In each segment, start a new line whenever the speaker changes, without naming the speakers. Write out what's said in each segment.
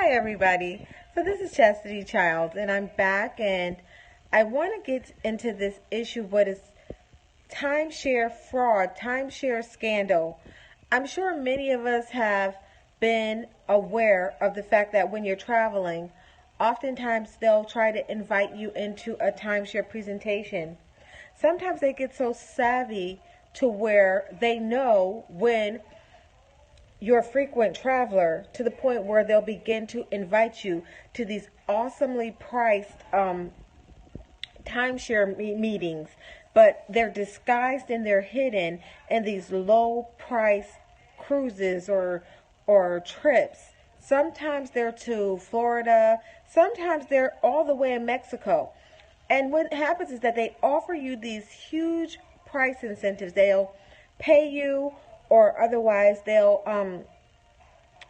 Hi everybody. So this is Chastity Chyld and I'm back and I want to get into this issue, what is timeshare fraud, timeshare scandal. I'm sure many of us have been aware of the fact that when you're traveling, oftentimes they'll try to invite you into a timeshare presentation. Sometimes they get so savvy to where they know when you're a frequent traveler to the point where they'll begin to invite you to these awesomely priced timeshare meetings, but they're disguised and they're hidden in these low price cruises or trips. Sometimes they're to Florida, sometimes they're all the way in Mexico. And what happens is that they offer you these huge price incentives. They'll pay you, or otherwise they'll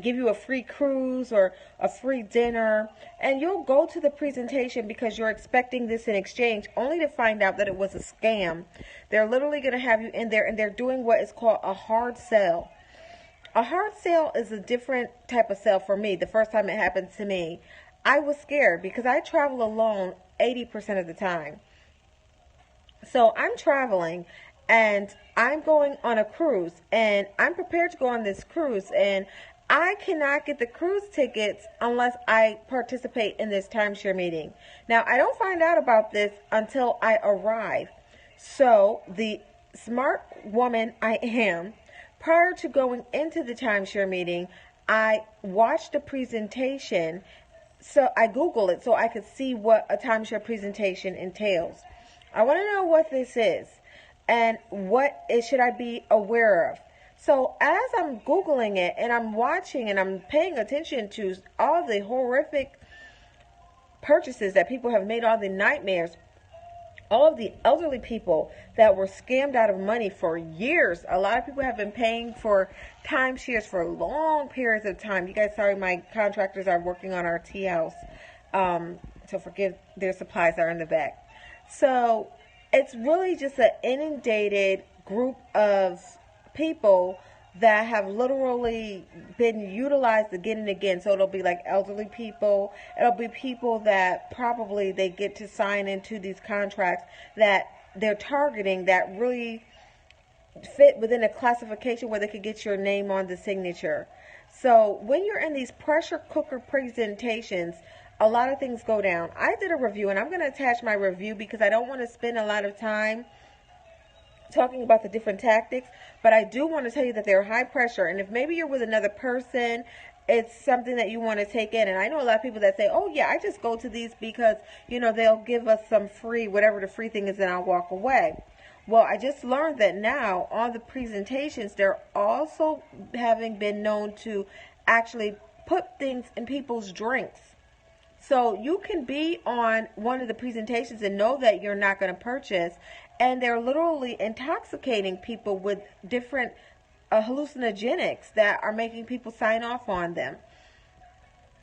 give you a free cruise or a free dinner, and you'll go to the presentation because you're expecting this in exchange, only to find out that it was a scam. They're literally going to have you in there, and they're doing what is called a hard sell. A hard sale is a different type of sale for me. The first time it happened to me, I was scared because I travel alone 80% of the time. So I'm traveling and I'm going on a cruise and I'm prepared to go on this cruise, and I cannot get the cruise tickets unless I participate in this timeshare meeting. Now, I don't find out about this until I arrive. So the smart woman I am, prior to going into the timeshare meeting, I watched a presentation. So I Googled it so I could see what a timeshare presentation entails. I want to know what this is and what it should I be aware of. So as I'm Googling it and I'm watching and I'm paying attention to all the horrific purchases that people have made, all the nightmares, all of the elderly people that were scammed out of money for years. A lot of people have been paying for timeshares for long periods of time. You guys, sorry, my contractors are working on our tea house. So forgive, their supplies are in the back. So it's really just an inundated group of people that have literally been utilized again and again. So it'll be like elderly people. It'll be people that probably they get to sign into these contracts that they're targeting that really fit within a classification where they could get your name on the signature. So when you're in these pressure cooker presentations, a lot of things go down. I did a review, and I'm going to attach my review because I don't want to spend a lot of time talking about the different tactics, but I do want to tell you that they're high pressure, and if maybe you're with another person, it's something that you want to take in. And I know a lot of people that say, oh yeah, I just go to these because, you know, they'll give us some free, whatever the free thing is, and I'll walk away. Well, I just learned that now on the presentations, they're also having been known to actually put things in people's drinks. So you can be on one of the presentations and know that you're not going to purchase, and they're literally intoxicating people with different hallucinogenics that are making people sign off on them.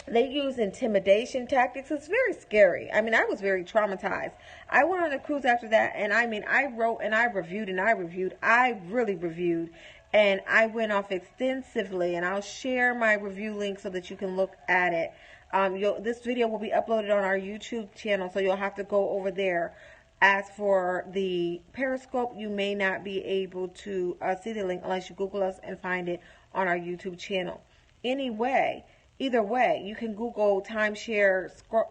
They use intimidation tactics. It's very scary. I mean, I was very traumatized. I went on a cruise after that, and I mean, I wrote and I reviewed and I reviewed. I really reviewed, and I went off extensively, and I'll share my review link so that you can look at it. This video will be uploaded on our YouTube channel, so you'll have to go over there. As for the Periscope, you may not be able to see the link unless you Google us and find it on our YouTube channel. Anyway, either way, you can Google timeshare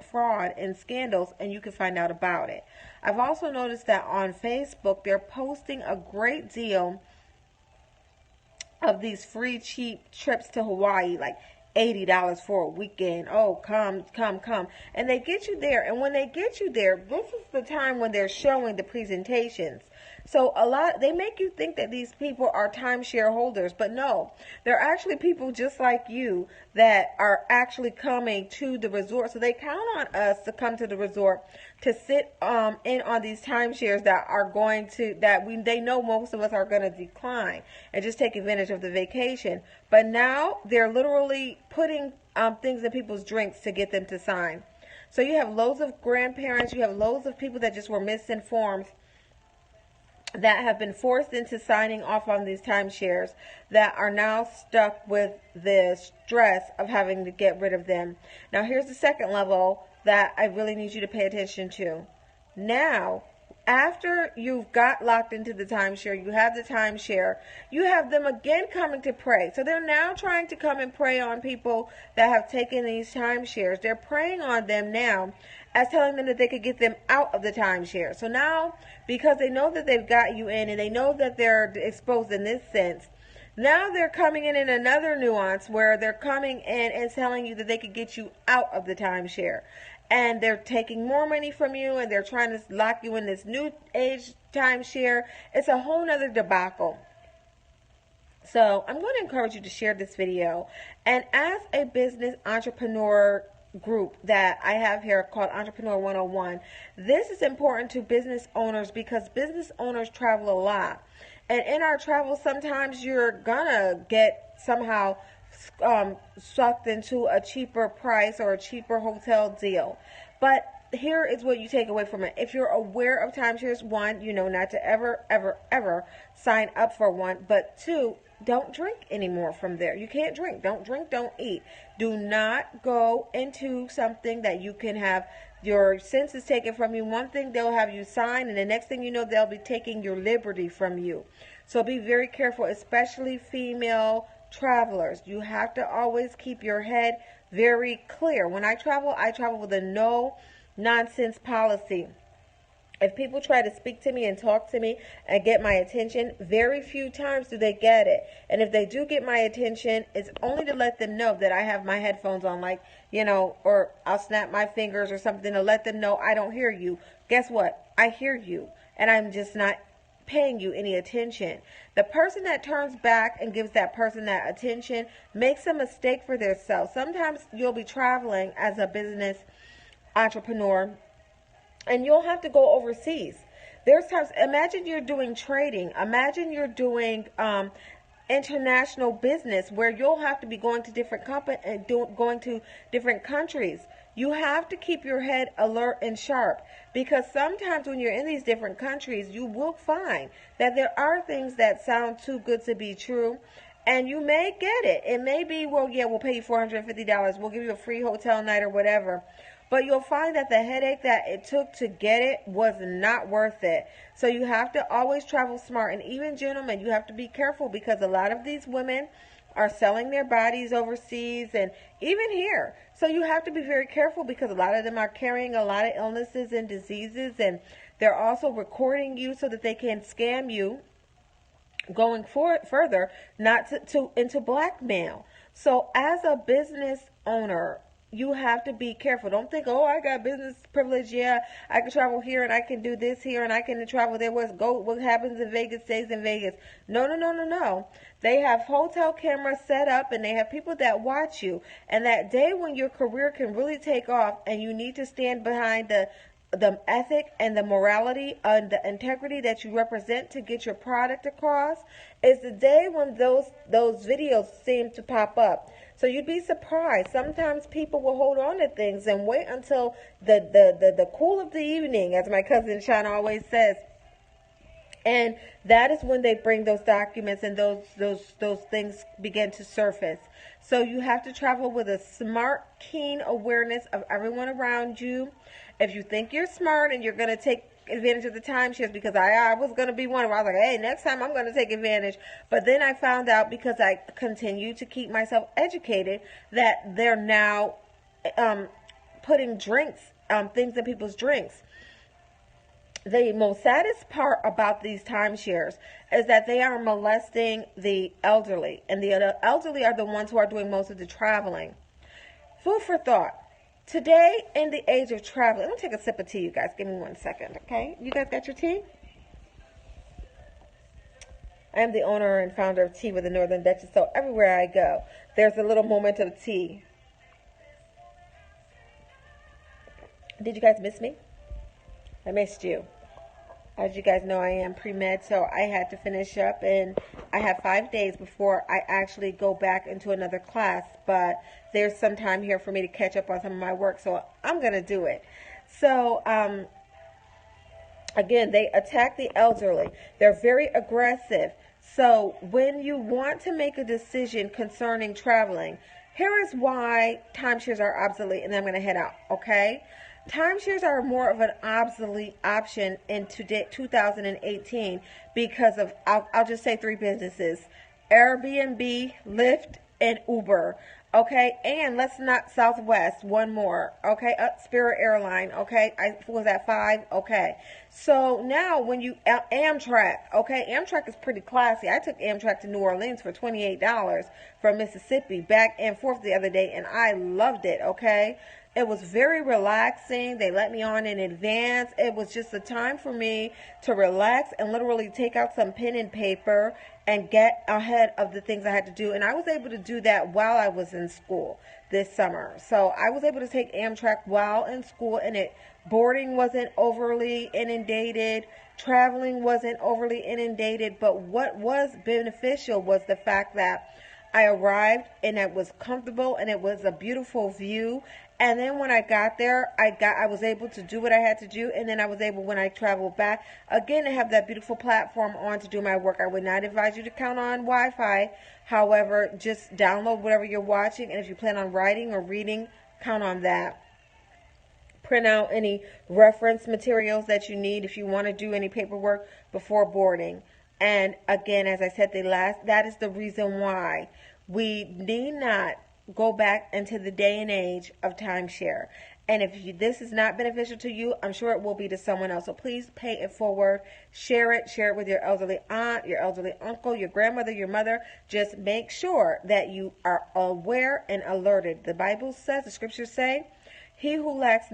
fraud and scandals and you can find out about it. I've also noticed that on Facebook, they're posting a great deal of these free cheap trips to Hawaii, like $80 for a weekend. Oh, come. And they get you there. And when they get you there, this is the time when they're showing the presentations. So they make you think that these people are timeshare holders, but no, they're actually people just like you that are actually coming to the resort. So they count on us to come to the resort to sit in on these timeshares that are going to, they know most of us are going to decline and just take advantage of the vacation. But now they're literally putting things in people's drinks to get them to sign. So you have loads of grandparents, you have loads of people that just were misinformed that have been forced into signing off on these timeshares that are now stuck with the stress of having to get rid of them. Now, here's the second level that I really need you to pay attention to. Now, after you've got locked into the timeshare, you have the timeshare, you have them again coming to pray. So they're now trying to come and prey on people that have taken these timeshares. They're preying on them now as telling them that they could get them out of the timeshare. So now, because they know that they've got you in and they know that they're exposed in this sense, now they're coming in another nuance where they're coming in and telling you that they could get you out of the timeshare. And they're taking more money from you and they're trying to lock you in this new age timeshare. It's a whole nother debacle. So I'm going to encourage you to share this video. And as a business entrepreneur group that I have here called Entrepreneur 101, this is important to business owners because business owners travel a lot. And in our travel, sometimes you're gonna get somehow sucked into a cheaper price or a cheaper hotel deal. But here is what you take away from it. If you're aware of timeshares, one, you know not to ever sign up for one. But two, don't drink anymore from there. You can't drink. Don't drink, don't eat. Do not go into something that you can have your senses taken from you. One thing, they'll have you sign, and the next thing you know, they'll be taking your liberty from you. So be very careful, especially female travelers. You have to always keep your head very clear. When I travel with a no nonsense policy. If people try to speak to me and talk to me and get my attention, very few times do they get it. And if they do get my attention, it's only to let them know that I have my headphones on, like, or I'll snap my fingers or something to let them know I don't hear you. Guess what? I hear you, and I'm just not paying you any attention. The person that turns back and gives that person that attention makes a mistake for themselves. Sometimes you'll be traveling as a business entrepreneur and you'll have to go overseas. There's times, imagine you're doing trading. Imagine you're doing international business where you'll have to be going to different going to different countries. You have to keep your head alert and sharp because sometimes when you're in these different countries, you will find that there are things that sound too good to be true. And you may get it. It may be, well, yeah, we'll pay you $450. We'll give you a free hotel night or whatever. But you'll find that the headache that it took to get it was not worth it. So you have to always travel smart. And even gentlemen, you have to be careful because a lot of these women are selling their bodies overseas and even here. So you have to be very careful because a lot of them are carrying a lot of illnesses and diseases. And they're also recording you so that they can scam you going further, not into blackmail. So as a business owner, you have to be careful. Don't think, oh, I got business privilege. Yeah, I can travel here and I can do this here and I can travel there. What happens in Vegas stays in Vegas. No. They have hotel cameras set up and they have people that watch you. And that day when your career can really take off and you need to stand behind the ethic and the morality and the integrity that you represent to get your product across is the day when those videos seem to pop up. So you'd be surprised. Sometimes people will hold on to things and wait until the cool of the evening, as my cousin Sean always says. And that is when they bring those documents and those things begin to surface. So you have to travel with a smart, keen awareness of everyone around you. If you think you're smart and you're going to take advantage of the timeshares, because I was going to be one where I was like, hey, next time I'm going to take advantage. But then I found out, because I continue to keep myself educated, that they're now putting drinks, things in people's drinks. The most saddest part about these timeshares is that they are molesting the elderly. And the elderly are the ones who are doing most of the traveling. Food for thought. Today, in the age of traveling, let me take a sip of tea, you guys. Give me 1 second, okay? You guys got your tea? I am the owner and founder of Tea with the Northern Duchess, so everywhere I go, there's a little moment of tea. Did you guys miss me? I missed you. As you guys know, I am pre-med, so I had to finish up, and I have 5 days before I actually go back into another class, but there's some time here for me to catch up on some of my work, so I'm going to do it. So Again, they attack the elderly. They're very aggressive. So when you want to make a decision concerning traveling, here is why timeshares are obsolete, and then I'm going to head out, okay? Timeshares are more of an obsolete option in 2018 because of, I'll just say three businesses: Airbnb, Lyft, and Uber. Okay, and let's not Southwest, one more. Okay, Spirit Airline. Okay, I was at 5. Okay, so now when you Amtrak. Okay, Amtrak is pretty classy. I took Amtrak to New Orleans for $28 from Mississippi, back and forth the other day, and I loved it. Okay, it was very relaxing. They let me on in advance. It was just a time for me to relax and literally take out some pen and paper and get ahead of the things I had to do. And I was able to do that while I was in school this summer. So I was able to take Amtrak while in school, and boarding wasn't overly inundated. Traveling wasn't overly inundated. But what was beneficial was the fact that I arrived and it was comfortable and it was a beautiful view. And then when I got there, I was able to do what I had to do, and then I was able, when I traveled back, again, to have that beautiful platform on to do my work. I would not advise you to count on Wi-Fi. However, just download whatever you're watching, and if you plan on writing or reading, count on that. Print out any reference materials that you need if you want to do any paperwork before boarding. And again, as I said, that is the reason why we need not go back into the day and age of timeshare. And if this is not beneficial to you, I'm sure it will be to someone else. So please pay it forward. Share it with your elderly aunt, your elderly uncle, your grandmother, your mother. Just make sure that you are aware and alerted. The Bible says, the scriptures say, he who lacks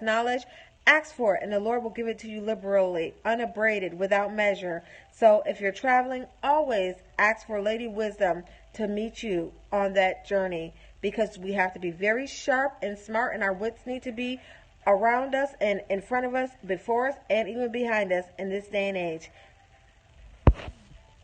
knowledge, ask for it, and the Lord will give it to you liberally, unabraded, without measure. So if you're traveling, always ask for Lady Wisdom to meet you on that journey, because we have to be very sharp and smart, and our wits need to be around us and in front of us, before us, and even behind us in this day and age.